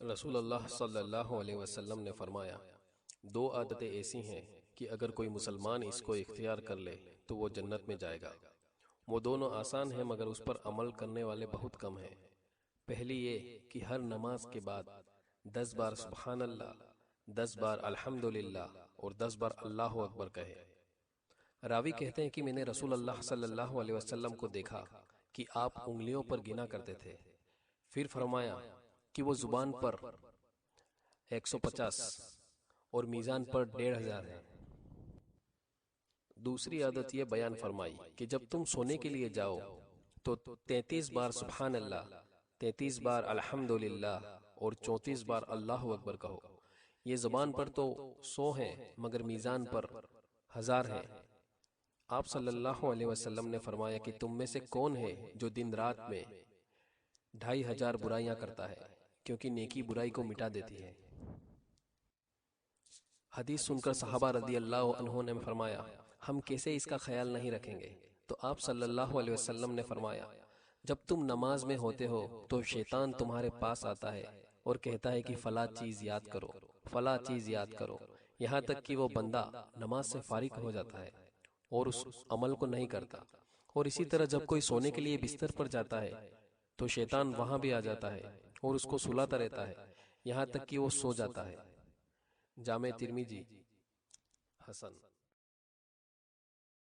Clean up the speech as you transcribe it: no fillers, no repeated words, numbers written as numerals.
رسول اللہ صلی اللہ علیہ وسلم نے فرمایا، دو عادتیں ایسی ہیں کہ اگر کوئی مسلمان اس کو اختیار کر لے تو وہ جنت میں جائے گا۔ وہ دونوں آسان ہیں مگر اس پر عمل کرنے والے بہت کم ہیں۔ پہلی یہ کہ ہر نماز کے بعد 10 بار سبحان اللہ، 10 بار الحمدللہ اور 10 بار اللہ اکبر کہے۔ راوی کہتے ہیں کہ میں نے رسول اللہ صلی اللہ علیہ وسلم کو دیکھا کہ آپ انگلیوں پر گنا کرتے تھے، پھر فرمایا کہ وہ زبان پر 150 اور میزان پر 1500 ہے۔ دوسری عادت یہ بیان فرمائی کہ جب تم سونے کے لیے جاؤ تو 33 بار سبحان اللہ، 33 بار الحمدللہ اور 34 بار اللہ اکبر کہو۔ یہ زبان پر تو 100 ہیں مگر میزان پر 1000 ہیں۔ آپ صلی اللہ علیہ وسلم نے فرمایا کہ تم میں سے کون ہے جو دن رات میں 2500 برائیاں کرتا ہے، کیونکہ نیکی برائی کو مٹا دیتی ہے۔ حدیث سن کر صحابہ رضی اللہ عنہ نے فرمایا، ہم کیسے اس کا خیال نہیں رکھیں گے؟ تو آپ صلی اللہ علیہ وسلم نے فرمایا، جب تم نماز میں ہوتے ہو تو شیطان تمہارے پاس آتا ہے اور کہتا ہے کہ فلاں چیز یاد کرو، فلاں چیز یاد کرو، یہاں تک کہ وہ بندہ نماز سے فارغ ہو جاتا ہے اور اس عمل کو نہیں کرتا۔ اور اسی طرح جب کوئی سونے کے لیے بستر پر جاتا ہے تو شیطان وہاں بھی آ جاتا ہے اور اس کو سلاتا رہتا ہے یہاں تک کہ وہ سو جاتا ہے۔ جامع ترمذی حسن۔